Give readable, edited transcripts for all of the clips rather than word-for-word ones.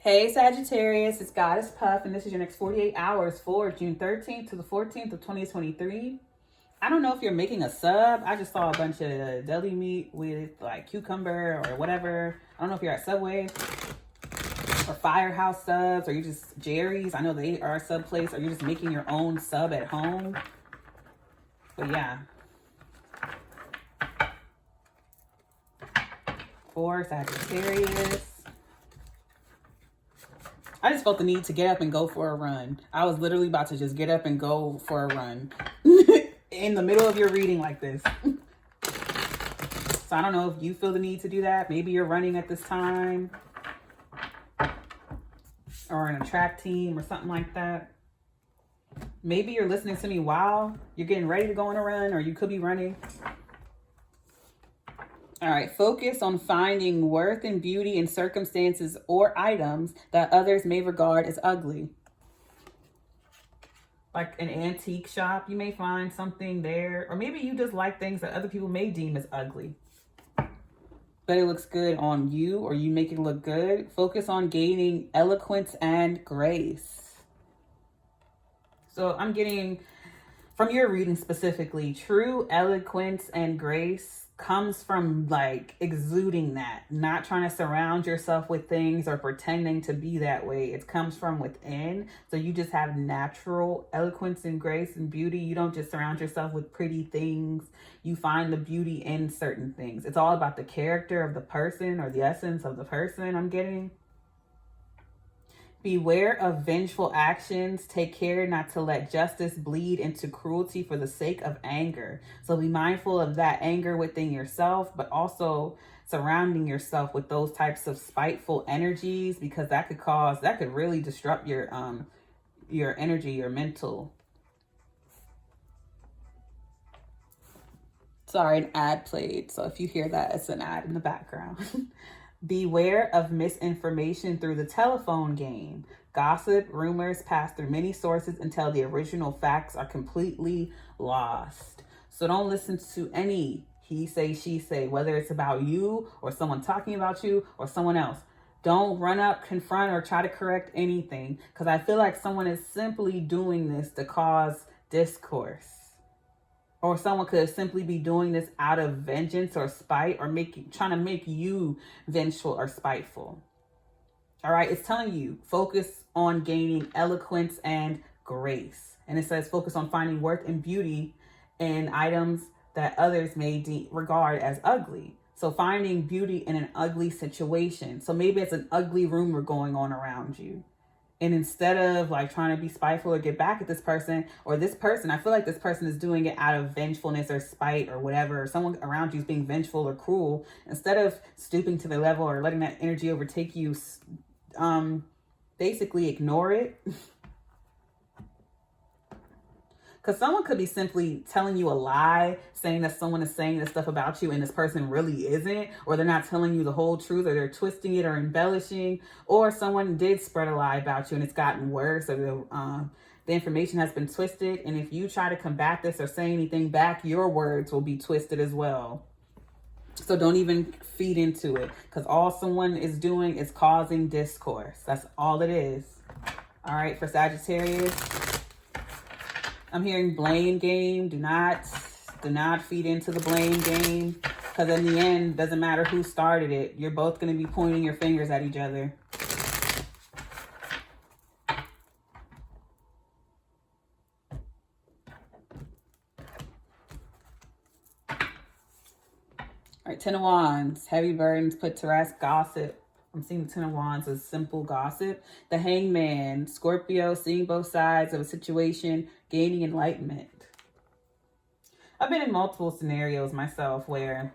Hey Sagittarius, it's Goddess Puff, and this is your next 48 hours for June 13th to the 14th of 2023. I don't know if you're making a sub. I just saw a bunch of deli meat with like cucumber or whatever. I don't know if you're at Subway or Firehouse subs, or you just Jerry's. I know they are a sub place, or you're just making your own sub at home. But yeah. For Sagittarius, I just felt the need to get up and go for a run. I was literally about to just get up and go for a run in the middle of your reading like this. So I don't know if you feel the need to do that. Maybe you're running at this time or in a track team or something like that. Maybe you're listening to me while you're getting ready to go on a run, or you could be running. All right, focus on finding worth and beauty in circumstances or items that others may regard as ugly. Like an antique shop, you may find something there, or maybe you just like things that other people may deem as ugly, but it looks good on you, or you make it look good. Focus on gaining eloquence and grace. So I'm getting, from your reading specifically, true eloquence and grace comes from like exuding that, not trying to surround yourself with things or pretending to be that way. It comes from within. So you just have natural eloquence and grace and beauty. You don't just surround yourself with pretty things. You find the beauty in certain things. It's all about the character of the person, or the essence of the person. I'm getting. Beware of vengeful actions. Take care not to let justice bleed into cruelty for the sake of anger. So be mindful of that anger within yourself, but also surrounding yourself with those types of spiteful energies, because that could really disrupt your energy, your mental. Sorry, an ad played. So if you hear that, it's an ad in the background. Beware of misinformation through the telephone game. Gossip, rumors pass through many sources until the original facts are completely lost. So don't listen to any he say, she say, whether it's about you or someone talking about you or someone else. Don't run up, confront, or try to correct anything, because I feel like someone is simply doing this to cause discourse. Or someone could simply be doing this out of vengeance or spite, or trying to make you vengeful or spiteful. All right, it's telling you, focus on gaining eloquence and grace. And it says focus on finding worth and beauty in items that others may regard as ugly. So finding beauty in an ugly situation. So maybe it's an ugly rumor going on around you. And instead of like trying to be spiteful or get back at this person, or this person, I feel like this person is doing it out of vengefulness or spite or whatever, or someone around you is being vengeful or cruel. Instead of stooping to the level or letting that energy overtake you, basically ignore it. Because someone could be simply telling you a lie, saying that someone is saying this stuff about you and this person really isn't, or they're not telling you the whole truth, or they're twisting it or embellishing, or someone did spread a lie about you and it's gotten worse, or the information has been twisted. And if you try to combat this or say anything back, your words will be twisted as well. So don't even feed into it, because all someone is doing is causing discourse. That's all it is. All right, for Sagittarius, I'm hearing blame game. Do not feed into the blame game, because in the end, doesn't matter who started it. You're both going to be pointing your fingers at each other. All right, Ten of Wands, heavy burdens put to rest, gossip. I'm seeing the Ten of Wands as simple gossip. The Hangman, Scorpio, seeing both sides of a situation, gaining enlightenment. I've been in multiple scenarios myself where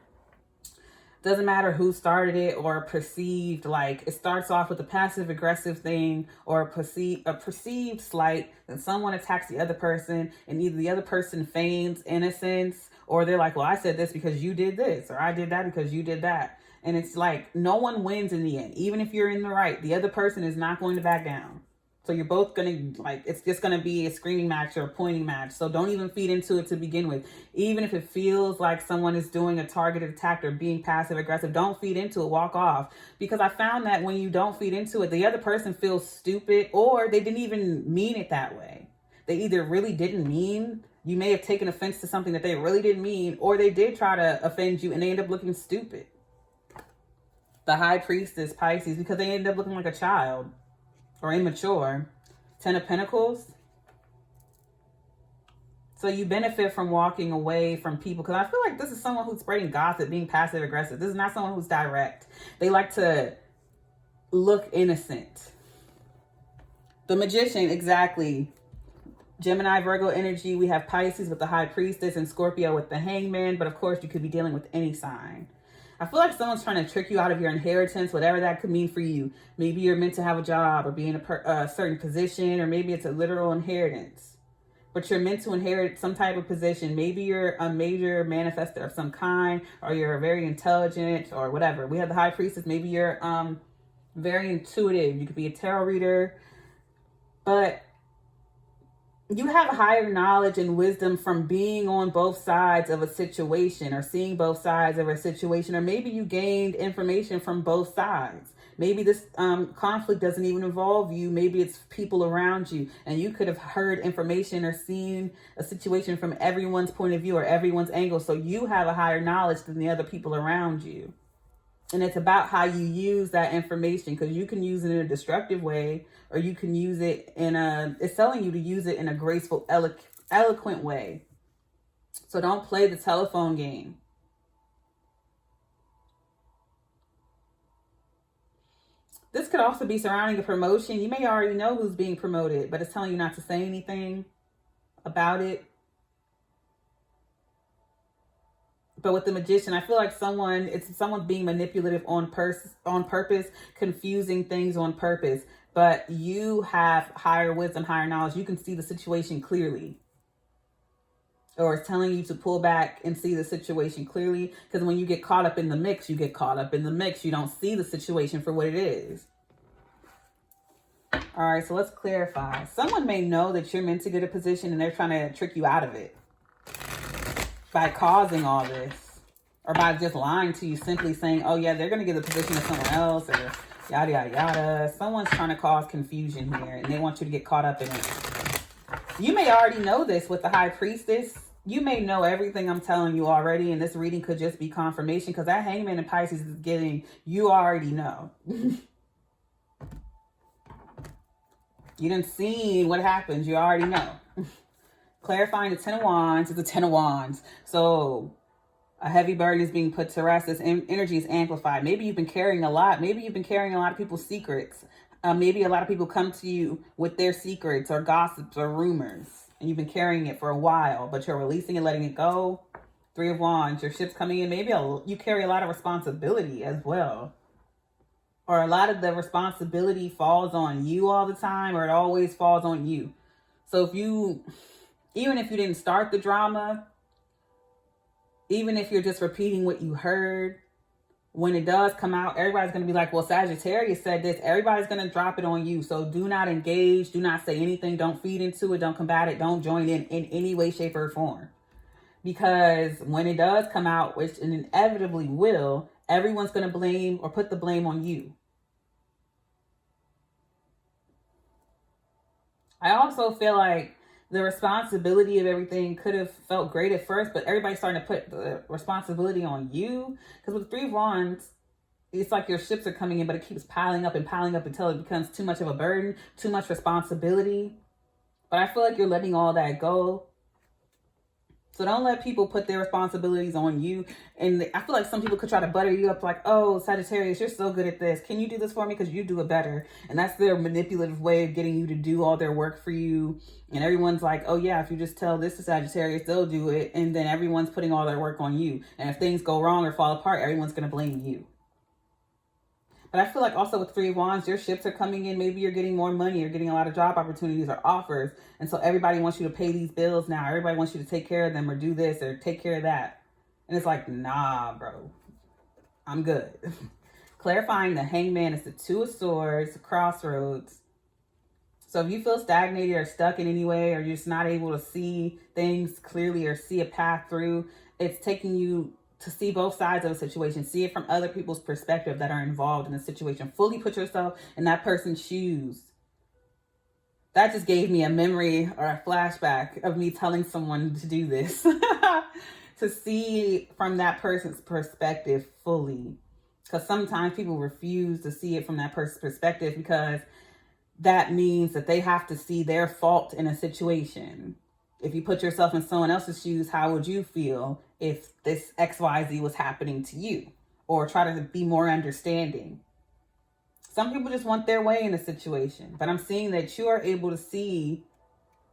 it doesn't matter who started it, or perceived, like it starts off with a passive aggressive thing, or a perceived slight, then someone attacks the other person, and either the other person feigns innocence, or they're like, well, I said this because you did this, or I did that because you did that. And it's like no one wins in the end. Even if you're in the right, the other person is not going to back down. So you're both going to, like, it's just going to be a screaming match or a pointing match. So don't even feed into it to begin with. Even if it feels like someone is doing a targeted attack or being passive aggressive, don't feed into it. Walk off. Because I found that when you don't feed into it, the other person feels stupid, or they didn't even mean it that way. They either really didn't mean, you may have taken offense to something that they really didn't mean, or they did try to offend you and they end up looking stupid. The High Priestess, Pisces, because they end up looking like a child or immature. 10 of Pentacles. So you benefit from walking away from people, because I feel like this is someone who's spreading gossip, being passive aggressive. This is not someone who's direct. They like to look innocent. The Magician, exactly. Gemini, Virgo energy. We have Pisces with the High Priestess and Scorpio with the Hangman. But of course, you could be dealing with any sign. I feel like someone's trying to trick you out of your inheritance, whatever that could mean for you. Maybe you're meant to have a job or be in a certain position, or maybe it's a literal inheritance. But you're meant to inherit some type of position. Maybe you're a major manifester of some kind, or you're very intelligent or whatever. We have the High Priestess. Maybe you're very intuitive. You could be a tarot reader. But you have higher knowledge and wisdom from being on both sides of a situation, or seeing both sides of a situation, or maybe you gained information from both sides. Maybe this conflict doesn't even involve you. Maybe it's people around you, and you could have heard information or seen a situation from everyone's point of view or everyone's angle. So you have a higher knowledge than the other people around you. And it's about how you use that information, because you can use it in a destructive way, or you can use it in it's telling you to use it in a graceful, eloquent way. So don't play the telephone game. This could also be surrounding a promotion. You may already know who's being promoted, but it's telling you not to say anything about it. But with the Magician, I feel like someone's being manipulative on purpose, confusing things on purpose. But you have higher wisdom, higher knowledge. You can see the situation clearly. Or it's telling you to pull back and see the situation clearly. Because when you get caught up in the mix, you get caught up in the mix. You don't see the situation for what it is. All right, so let's clarify. Someone may know that you're meant to get a position and they're trying to trick you out of it by causing all this, or by just lying to you, simply saying, oh yeah, they're going to give the position to someone else, or yada, yada, yada. Someone's trying to cause confusion here, and they want you to get caught up in it. You may already know this with the High Priestess. You may know everything I'm telling you already, and this reading could just be confirmation, because that Hangman in Pisces is getting, you already know. You done seen what happens. You already know. Clarifying the 10 of Wands is the 10 of Wands. So a heavy burden is being put to rest. This energy is amplified. Maybe you've been carrying a lot. Maybe you've been carrying a lot of people's secrets. Maybe a lot of people come to you with their secrets or gossips or rumors, and you've been carrying it for a while, but you're releasing it, letting it go. 3 of Wands, your ship's coming in. Maybe you carry a lot of responsibility as well. Or a lot of the responsibility falls on you all the time, or it always falls on you. So even if you didn't start the drama, even if you're just repeating what you heard, when it does come out, everybody's going to be like, well, Sagittarius said this. Everybody's going to drop it on you. So do not engage. Do not say anything. Don't feed into it. Don't combat it. Don't join in any way, shape, or form. Because when it does come out, which it inevitably will, everyone's going to blame or put the blame on you. I also feel like the responsibility of everything could have felt great at first, but everybody's starting to put the responsibility on you. Because with 3 of Wands, it's like your ships are coming in, but it keeps piling up until it becomes too much of a burden, too much responsibility. But I feel like you're letting all that go. So don't let people put their responsibilities on you. And I feel like some people could try to butter you up like, oh, Sagittarius, you're so good at this. Can you do this for me? Because you do it better. And that's their manipulative way of getting you to do all their work for you. And everyone's like, oh, yeah, if you just tell this to Sagittarius, they'll do it. And then everyone's putting all their work on you. And if things go wrong or fall apart, everyone's going to blame you. But I feel like also with 3 of Wands, your ships are coming in. Maybe you're getting more money. You're getting a lot of job opportunities or offers. And so everybody wants you to pay these bills now. Everybody wants you to take care of them or do this or take care of that. And it's like, nah, bro. I'm good. Clarifying the Hangman is the 2 of Swords, Crossroads. So if you feel stagnated or stuck in any way, or you're just not able to see things clearly or see a path through, it's taking you to see both sides of a situation, see it from other people's perspective that are involved in the situation. Fully put yourself in that person's shoes. That just gave me a memory or a flashback of me telling someone to do this. To see from that person's perspective fully. Because sometimes people refuse to see it from that person's perspective because that means that they have to see their fault in a situation. If you put yourself in someone else's shoes, how would you feel if this XYZ was happening to you? Or try to be more understanding. Some people just want their way in a situation. But I'm seeing that you are able to see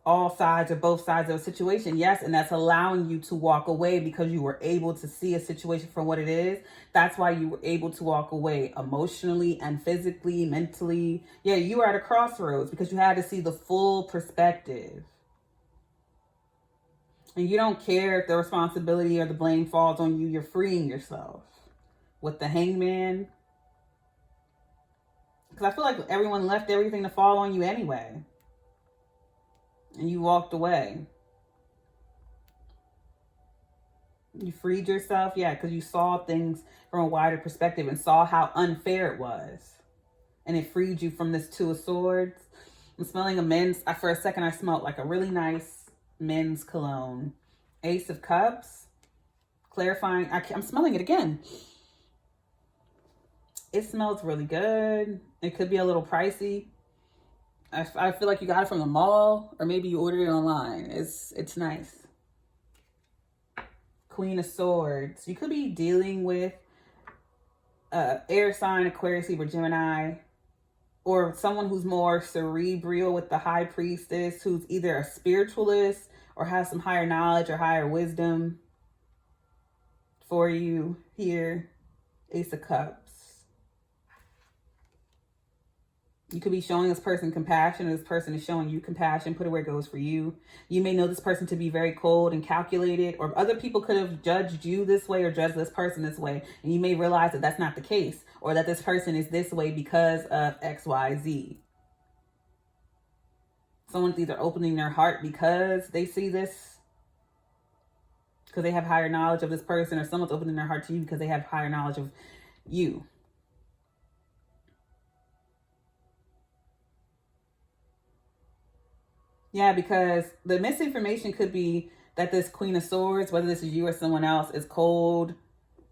all sides or both sides of a situation. Yes, and that's allowing you to walk away because you were able to see a situation for what it is. That's why you were able to walk away emotionally and physically, mentally. Yeah, you were at a crossroads because you had to see the full perspective. And you don't care if the responsibility or the blame falls on you. You're freeing yourself. With the Hangman. Because I feel like everyone left everything to fall on you anyway. And you walked away. You freed yourself, yeah, because you saw things from a wider perspective and saw how unfair it was. And it freed you from this Two of Swords. I'm smelling a men's, for a second I smelled like a really nice men's cologne. Ace of Cups. Clarifying, I'm smelling it again. It smells really good. It could be a little pricey. I feel like you got it from the mall, or maybe you ordered it online. It's nice. Queen of Swords. You could be dealing with air sign, Aquarius, Libra, Gemini, or someone who's more cerebral with the High Priestess, who's either a spiritualist or has some higher knowledge or higher wisdom for you here. Ace of Cups. You could be showing this person compassion, or this person is showing you compassion. Put it where it goes for you. You may know this person to be very cold and calculated, or other people could have judged you this way or judged this person this way. And you may realize that that's not the case, or that this person is this way because of X, Y, Z. Someone's either opening their heart because they see this, because they have higher knowledge of this person, or someone's opening their heart to you because they have higher knowledge of you. Yeah, because the misinformation could be that this Queen of Swords, whether this is you or someone else, is cold,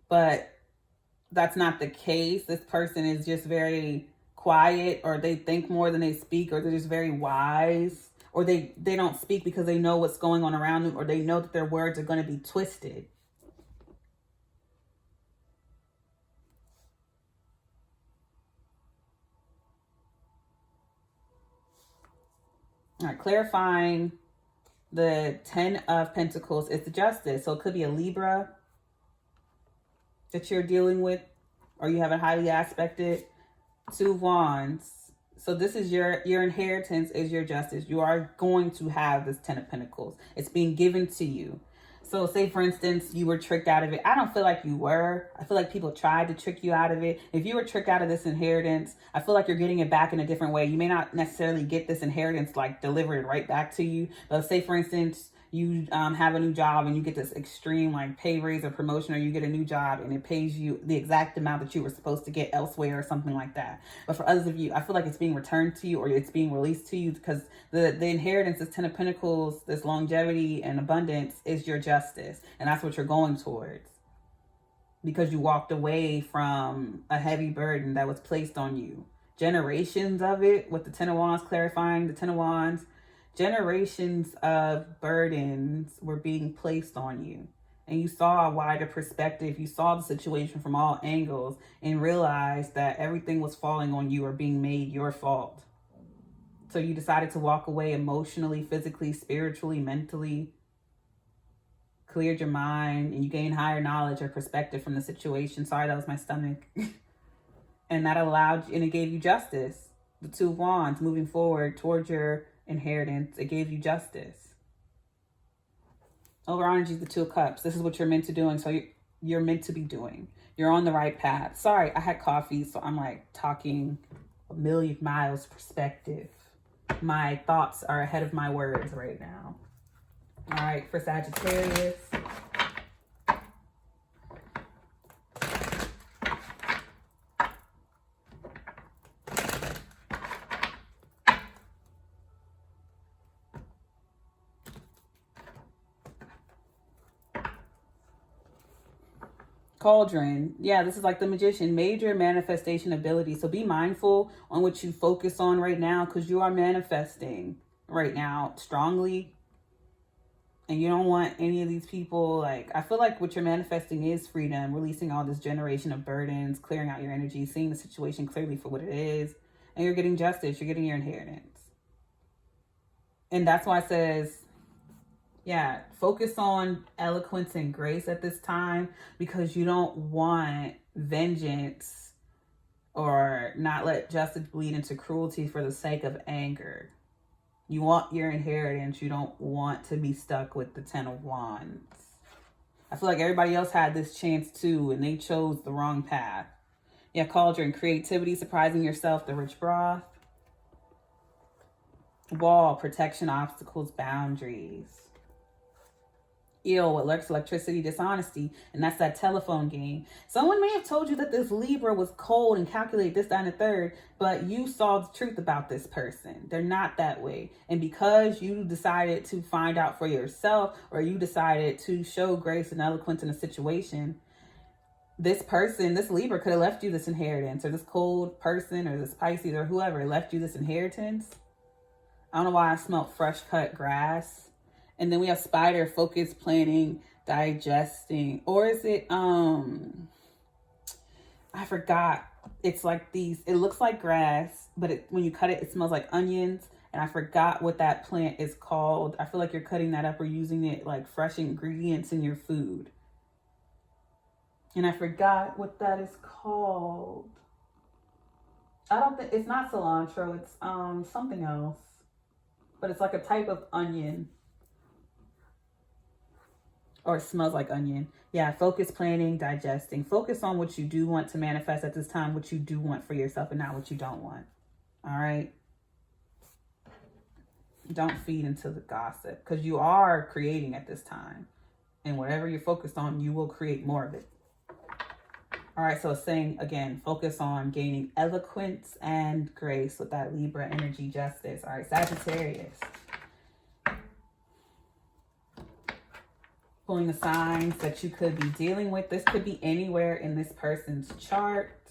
but that's not the case. This person is just very quiet, or they think more than they speak, or they're just very wise, or they don't speak because they know what's going on around them, or they know that their words are going to be twisted. All right, clarifying the 10 of Pentacles is the Justice. So it could be a Libra that you're dealing with, or you have a highly aspected. 2 of Wands. So this is your inheritance is your justice. You are going to have this 10 of Pentacles. It's being given to you. So say, for instance, you were tricked out of it. I don't feel like you were. I feel like people tried to trick you out of it. If you were tricked out of this inheritance, I feel like you're getting it back in a different way. You may not necessarily get this inheritance like delivered right back to you. But say, for instance, you have a new job and you get this extreme like pay raise or promotion, or you get a new job and it pays you the exact amount that you were supposed to get elsewhere or something like that. But for others of you, I feel like it's being returned to you, or it's being released to you, because the inheritance, this 10 of Pentacles, this longevity and abundance is your justice. And that's what you're going towards, because you walked away from a heavy burden that was placed on you. Generations of it, with the 10 of Wands, clarifying the 10 of Wands. Generations of burdens were being placed on you, and you saw a wider perspective. You saw the situation from all angles and realized that everything was falling on you or being made your fault. So you decided to walk away emotionally, physically, spiritually, mentally, cleared your mind, and you gained higher knowledge or perspective from the situation. Sorry, that was my stomach. And that allowed you, and it gave you justice. The 2 of Wands, moving forward towards your inheritance, it gave you justice. Over energy, the 2 of Cups. This is what you're meant to doing. So you're meant to be doing. You're on the right path. Sorry, I had coffee, so I'm like talking a million miles perspective. My thoughts are ahead of my words right now. All right, for Sagittarius. Cauldron. Yeah, this is like the Magician, major manifestation ability. So be mindful on what you focus on right now, because you are manifesting right now strongly. And you don't want any of these people, like, I feel like what you're manifesting is freedom, releasing all this generation of burdens, clearing out your energy, seeing the situation clearly for what it is. And you're getting justice. You're getting your inheritance. And that's why it says, yeah, focus on eloquence and grace at this time, because you don't want vengeance or not let justice bleed into cruelty for the sake of anger. You want your inheritance. You don't want to be stuck with the 10 of Wands. I feel like everybody else had this chance too, and they chose the wrong path. Yeah, Cauldron, creativity, surprising yourself, the rich broth. Wall, protection, obstacles, boundaries. Eel, what lurks, electricity, dishonesty, and that's that telephone game. Someone may have told you that this Libra was cold and calculated this, that, and the third, but you saw the truth about this person. They're not that way. And because you decided to find out for yourself, or you decided to show grace and eloquence in a situation, this person, this Libra, could have left you this inheritance, or this cold person, or this Pisces, or whoever left you this inheritance. I don't know why I smelled fresh cut grass. And then we have spider, focus, planning, digesting. Or is it, I forgot. It's like these, it looks like grass, but when you cut it, it smells like onions. And I forgot what that plant is called. I feel like you're cutting that up or using it like fresh ingredients in your food. And I forgot what that is called. I don't think, it's not cilantro. It's something else. But it's like a type of onion. Or it smells like onion. Yeah, focus, planning, digesting. Focus on what you do want to manifest at this time, what you do want for yourself, and not what you don't want. All right? Don't feed into the gossip, because you are creating at this time. And whatever you're focused on, you will create more of it. All right, so it's saying, again, focus on gaining eloquence and grace with that Libra energy, justice. All right, Sagittarius. Pulling the signs that you could be dealing with. This could be anywhere in this person's chart.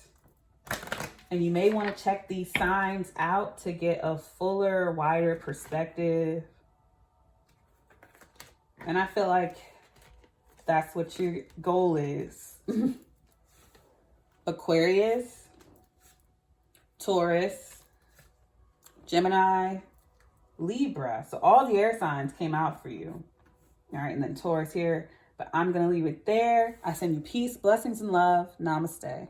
And you may want to check these signs out to get a fuller, wider perspective. And I feel like that's what your goal is. Aquarius, Taurus, Gemini, Libra. So all the air signs came out for you. All right, and then Taurus here. But I'm going to leave it there. I send you peace, blessings, and love. Namaste.